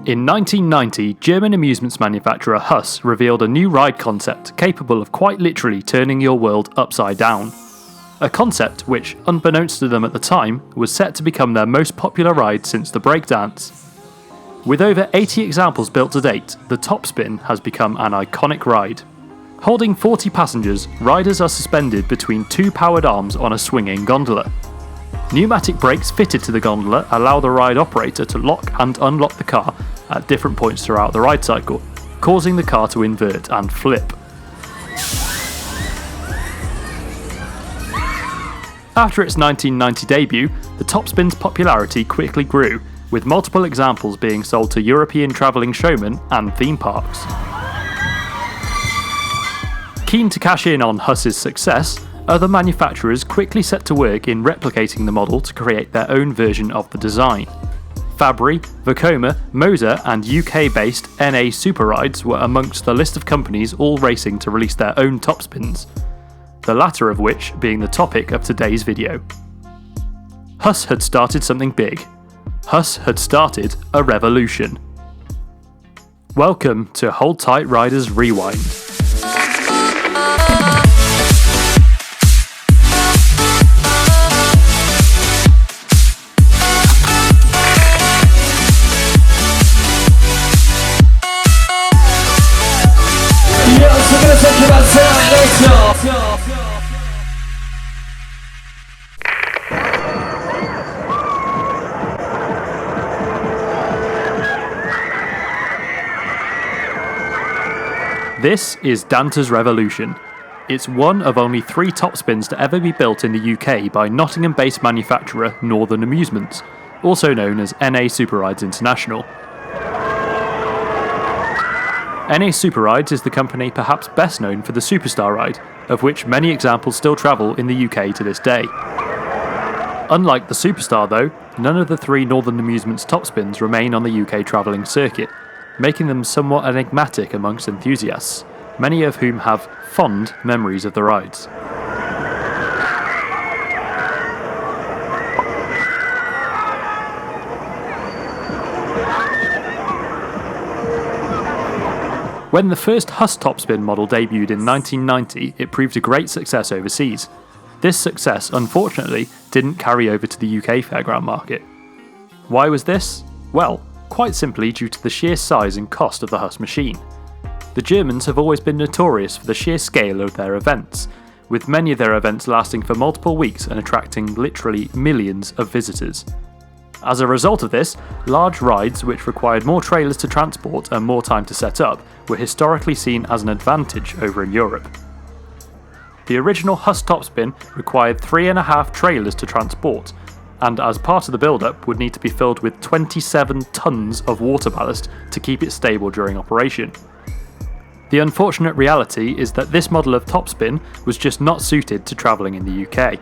In 1990, German amusements manufacturer HUSS revealed a new ride concept capable of quite literally turning your world upside down. A concept which, unbeknownst to them at the time, was set to become their most popular ride since the breakdance. With over 80 examples built to date, the Top Spin has become an iconic ride. Holding 40 passengers, riders are suspended between two powered arms on a swinging gondola. Pneumatic brakes fitted to the gondola allow the ride operator to lock and unlock the car at different points throughout the ride cycle, causing the car to invert and flip. After its 1990 debut, the Top Spin's popularity quickly grew, with multiple examples being sold to European travelling showmen and theme parks. Keen to cash in on HUSS's success, other manufacturers quickly set to work in replicating the model to create their own version of the design. Fabry, Vekoma, Moser and UK-based NA Superides were amongst the list of companies all racing to release their own top spins, the latter of which being the topic of today's video. HUSS had started something big. HUSS had started a revolution. Welcome to Hold Tight Riders Rewind. This is Danter's Revolution. It's one of only 3 top spins to ever be built in the UK by Nottingham-based manufacturer Northern Amusements, also known as NA Superides International. NA Superides is the company perhaps best known for the Superstar ride, of which many examples still travel in the UK to this day. Unlike the Superstar though, none of the 3 Northern Amusements top spins remain on the UK travelling circuit, making them somewhat enigmatic amongst enthusiasts, many of whom have fond memories of the rides. When the first HUSS Top Spin model debuted in 1990, it proved a great success overseas. This success, unfortunately, didn't carry over to the UK fairground market. Why was this? Well, quite simply due to the sheer size and cost of the HUSS machine. The Germans have always been notorious for the sheer scale of their events, with many of their events lasting for multiple weeks and attracting literally millions of visitors. As a result of this, large rides which required more trailers to transport and more time to set up were historically seen as an advantage over in Europe. The original HUSS Top Spin required 3.5 trailers to transport, and as part of the build-up would need to be filled with 27 tons of water ballast to keep it stable during operation. The unfortunate reality is that this model of top spin was just not suited to travelling in the UK.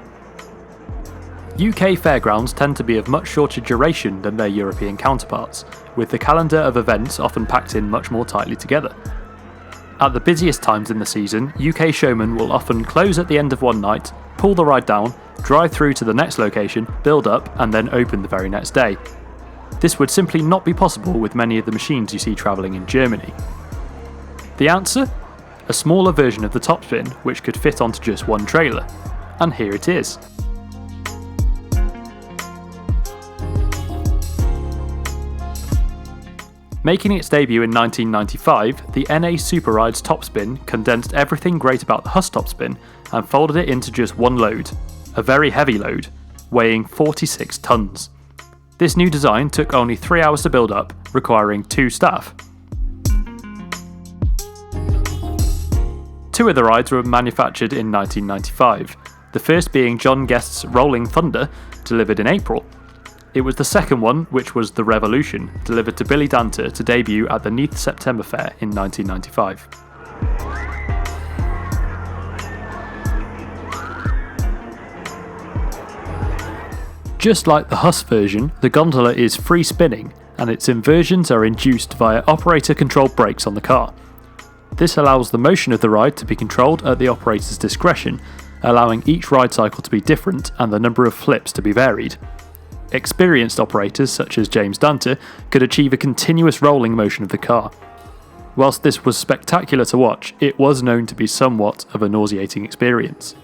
UK fairgrounds tend to be of much shorter duration than their European counterparts, with the calendar of events often packed in much more tightly together. At the busiest times in the season, UK showmen will often close at the end of one night, pull the ride down, drive through to the next location, build up, and then open the very next day. This would simply not be possible with many of the machines you see travelling in Germany. The answer? A smaller version of the top spin which could fit onto just one trailer. And here it is. Making its debut in 1995, the NA Superides Top Spin condensed everything great about the HUSS Top Spin and folded it into just one load, a very heavy load, weighing 46 tons. This new design took only 3 hours to build up, requiring 2 staff. 2 of the rides were manufactured in 1995, the first being John Guest's Rolling Thunder, delivered in April. It was the second one, which was the Revolution, delivered to Billy Danter to debut at the Neath September Fair in 1995. Just like the HUSS version, the gondola is free spinning, and its inversions are induced via operator-controlled brakes on the car. This allows the motion of the ride to be controlled at the operator's discretion, allowing each ride cycle to be different and the number of flips to be varied. Experienced operators such as James Danter could achieve a continuous rolling motion of the car. Whilst this was spectacular to watch, it was known to be somewhat of a nauseating experience.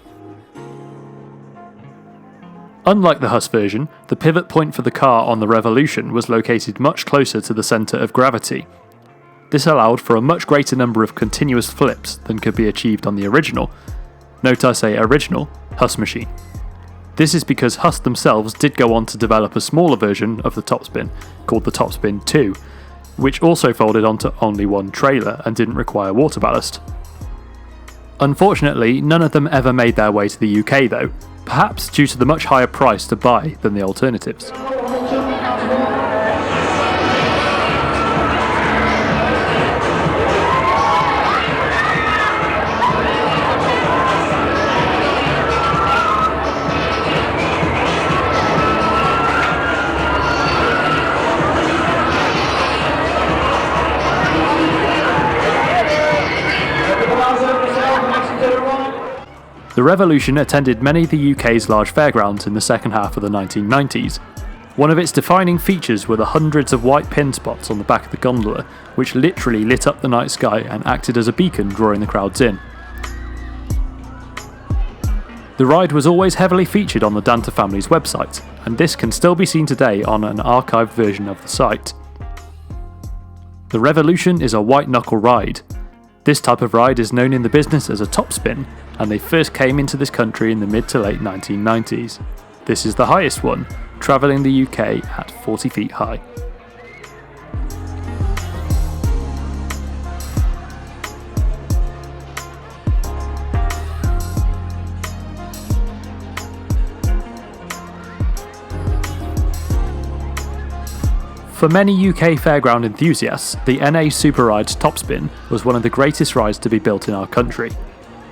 Unlike the HUSS version, the pivot point for the car on the Revolution was located much closer to the centre of gravity. This allowed for a much greater number of continuous flips than could be achieved on the original, note I say original, HUSS machine. This is because HUSS themselves did go on to develop a smaller version of the Top Spin, called the Top Spin 2, which also folded onto only one trailer and didn't require water ballast. Unfortunately, none of them ever made their way to the UK though, perhaps due to the much higher price to buy than the alternatives. The Revolution attended many of the UK's large fairgrounds in the second half of the 1990s. One of its defining features were the hundreds of white pin spots on the back of the gondola, which literally lit up the night sky and acted as a beacon drawing the crowds in. The ride was always heavily featured on the Danter family's website, and this can still be seen today on an archived version of the site. The Revolution is a white knuckle ride. This type of ride is known in the business as a top spin, and they first came into this country in the mid to late 1990s. This is the highest one, travelling the UK at 40 feet high. For many UK fairground enthusiasts, the NA Superides Top Spin was one of the greatest rides to be built in our country.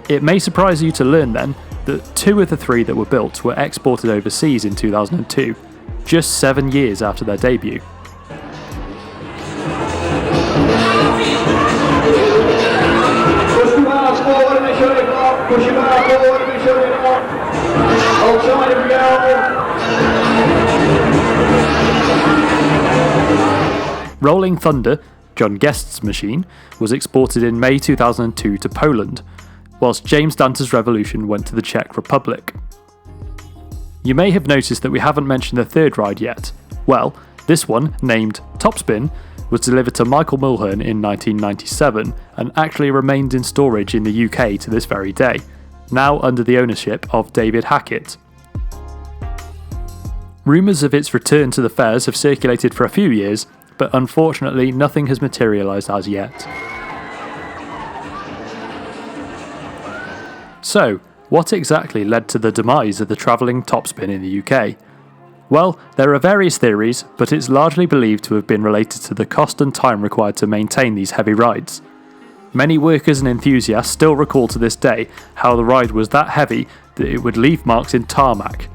It may surprise you to learn then that 2 of the 3 that were built were exported overseas in 2002, just 7 years after their debut. Rolling Thunder, John Guest's machine, was exported in May 2002 to Poland, whilst James Danter's Revolution went to the Czech Republic. You may have noticed that we haven't mentioned the third ride yet. Well, this one, named Top Spin, was delivered to Michael Mulhern in 1997 and actually remained in storage in the UK to this very day, now under the ownership of David Hackett. Rumours of its return to the fairs have circulated for a few years, but unfortunately nothing has materialised as yet. So, what exactly led to the demise of the travelling top spin in the UK? Well, there are various theories, but it's largely believed to have been related to the cost and time required to maintain these heavy rides. Many workers and enthusiasts still recall to this day how the ride was that heavy that it would leave marks in tarmac.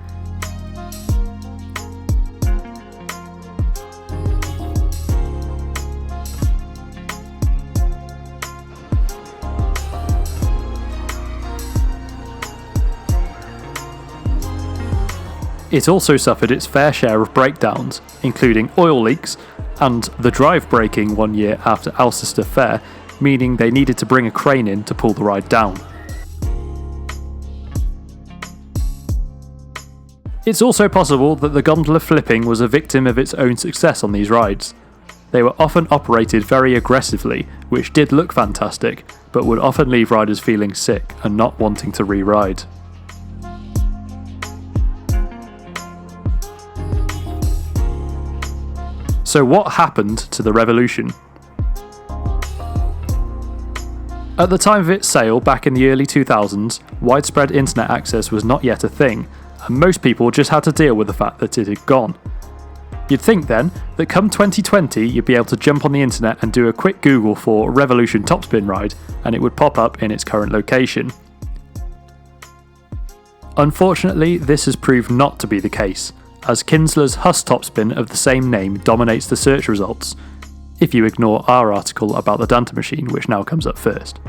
It also suffered its fair share of breakdowns, including oil leaks and the drive breaking 1 year after Alcester Fair, meaning they needed to bring a crane in to pull the ride down. It's also possible that the gondola flipping was a victim of its own success on these rides. They were often operated very aggressively, which did look fantastic, but would often leave riders feeling sick and not wanting to re-ride. So what happened to the Revolution? At the time of its sale back in the early 2000s, widespread internet access was not yet a thing, and most people just had to deal with the fact that it had gone. You'd think then that come 2020 you'd be able to jump on the internet and do a quick Google for Revolution Top Spin ride and it would pop up in its current location. Unfortunately, this has proved not to be the case, as Kinsler's HUSS Top Spin of the same name dominates the search results, if you ignore our article about the Danter machine, which now comes up first.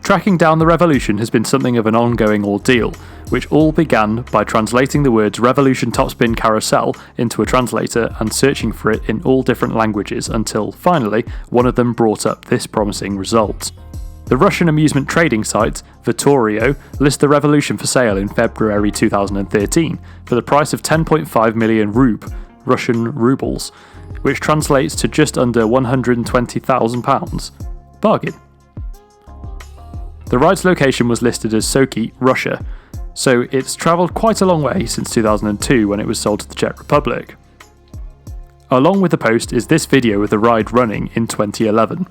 Tracking down the Revolution has been something of an ongoing ordeal, which all began by translating the words Revolution Top Spin Carousel into a translator and searching for it in all different languages until, finally, one of them brought up this promising result. The Russian amusement trading site, Vittorio, lists the Revolution for sale in February 2013 for the price of 10.5 million Russian rubles, which translates to just under £120,000. Bargain. The ride's location was listed as Sochi, Russia, so it's travelled quite a long way since 2002 when it was sold to the Czech Republic. Along with the post is this video of the ride running in 2011.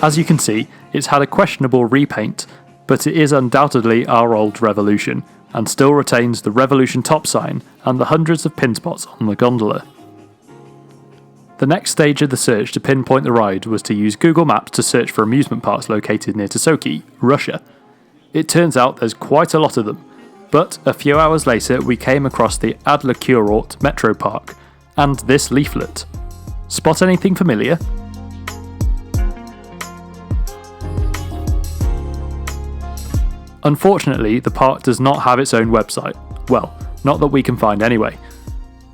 As you can see, it's had a questionable repaint, but it is undoubtedly our old Revolution, and still retains the Revolution top sign and the hundreds of pin spots on the gondola. The next stage of the search to pinpoint the ride was to use Google Maps to search for amusement parks located near to Sochi, Russia. It turns out there's quite a lot of them, but a few hours later we came across the Adlerkurort Metro Park, and this leaflet. Spot anything familiar? Unfortunately, the park does not have its own website. Well, not that we can find anyway.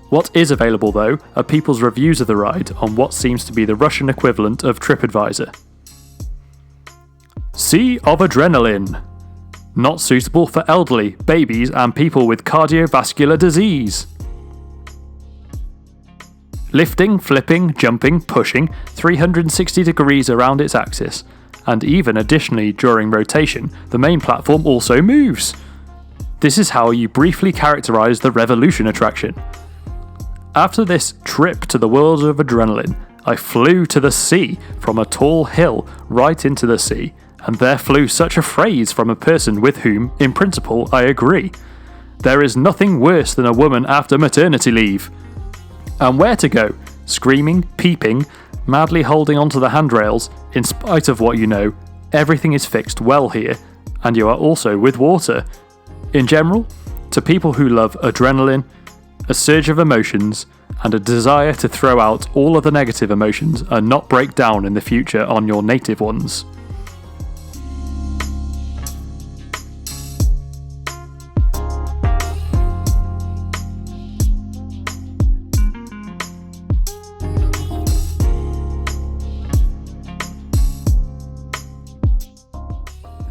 What is available though are people's reviews of the ride on what seems to be the Russian equivalent of TripAdvisor. Sea of Adrenaline. Not suitable for elderly, babies and people with cardiovascular disease. Lifting, flipping, jumping, pushing 360 degrees around its axis. And even additionally during rotation, the main platform also moves. This is how you briefly characterise the Revolution attraction. After this trip to the world of adrenaline, I flew to the sea from a tall hill right into the sea, and there flew such a phrase from a person with whom, in principle, I agree. There is nothing worse than a woman after maternity leave. And where to go? Screaming, peeping, madly holding onto the handrails, in spite of what you know, everything is fixed well here, and you are also with water. In general, to people who love adrenaline, a surge of emotions, and a desire to throw out all of the negative emotions and not break down in the future on your native ones.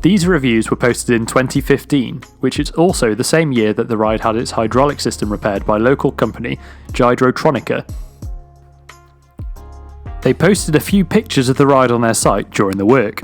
These reviews were posted in 2015, which is also the same year that the ride had its hydraulic system repaired by local company Gydrotronica. They posted a few pictures of the ride on their site during the work.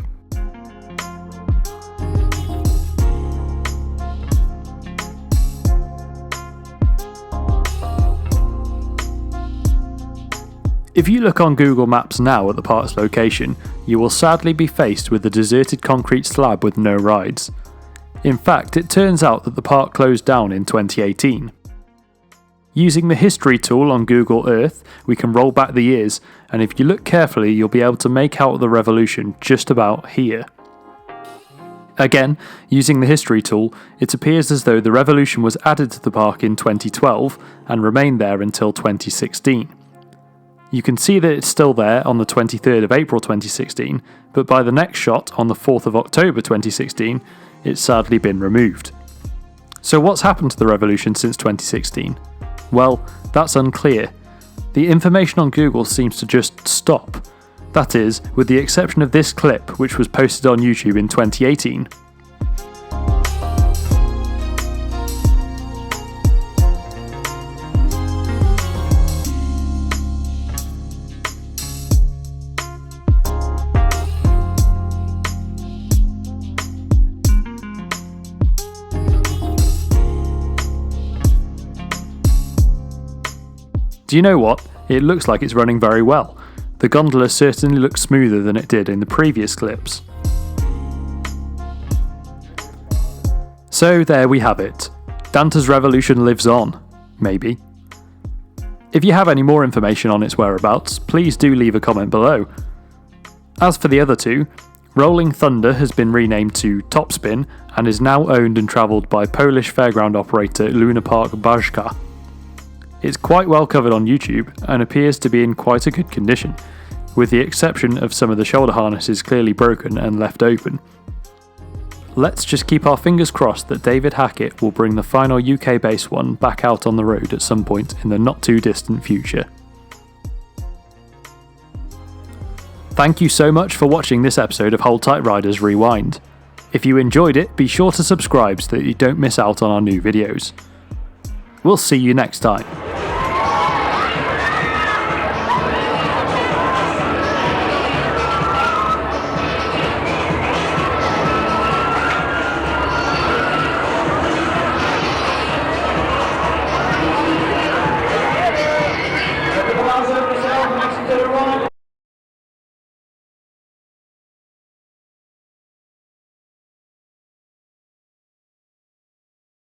If you look on Google Maps now at the park's location, you will sadly be faced with a deserted concrete slab with no rides. In fact, it turns out that the park closed down in 2018. Using the history tool on Google Earth, we can roll back the years, and if you look carefully you'll be able to make out the Revolution just about here. Again, using the history tool, it appears as though the Revolution was added to the park in 2012 and remained there until 2016. You can see that it's still there on the 23rd of April 2016, but by the next shot on the 4th of October 2016, it's sadly been removed. So what's happened to the Revolution since 2016? Well, that's unclear. The information on Google seems to just stop. That is, with the exception of this clip which was posted on YouTube in 2018. Do you know what? It looks like it's running very well. The gondola certainly looks smoother than it did in the previous clips. So there we have it. Danter's Revolution lives on. Maybe. If you have any more information on its whereabouts, please do leave a comment below. As for the other two, Rolling Thunder has been renamed to Top Spin and is now owned and travelled by Polish fairground operator Lunapark Bajka. It's quite well covered on YouTube and appears to be in quite a good condition, with the exception of some of the shoulder harnesses clearly broken and left open. Let's just keep our fingers crossed that David Hackett will bring the final UK-based one back out on the road at some point in the not too distant future. Thank you so much for watching this episode of Hold Tight Riders Rewind. If you enjoyed it, be sure to subscribe so that you don't miss out on our new videos. We'll see you next time.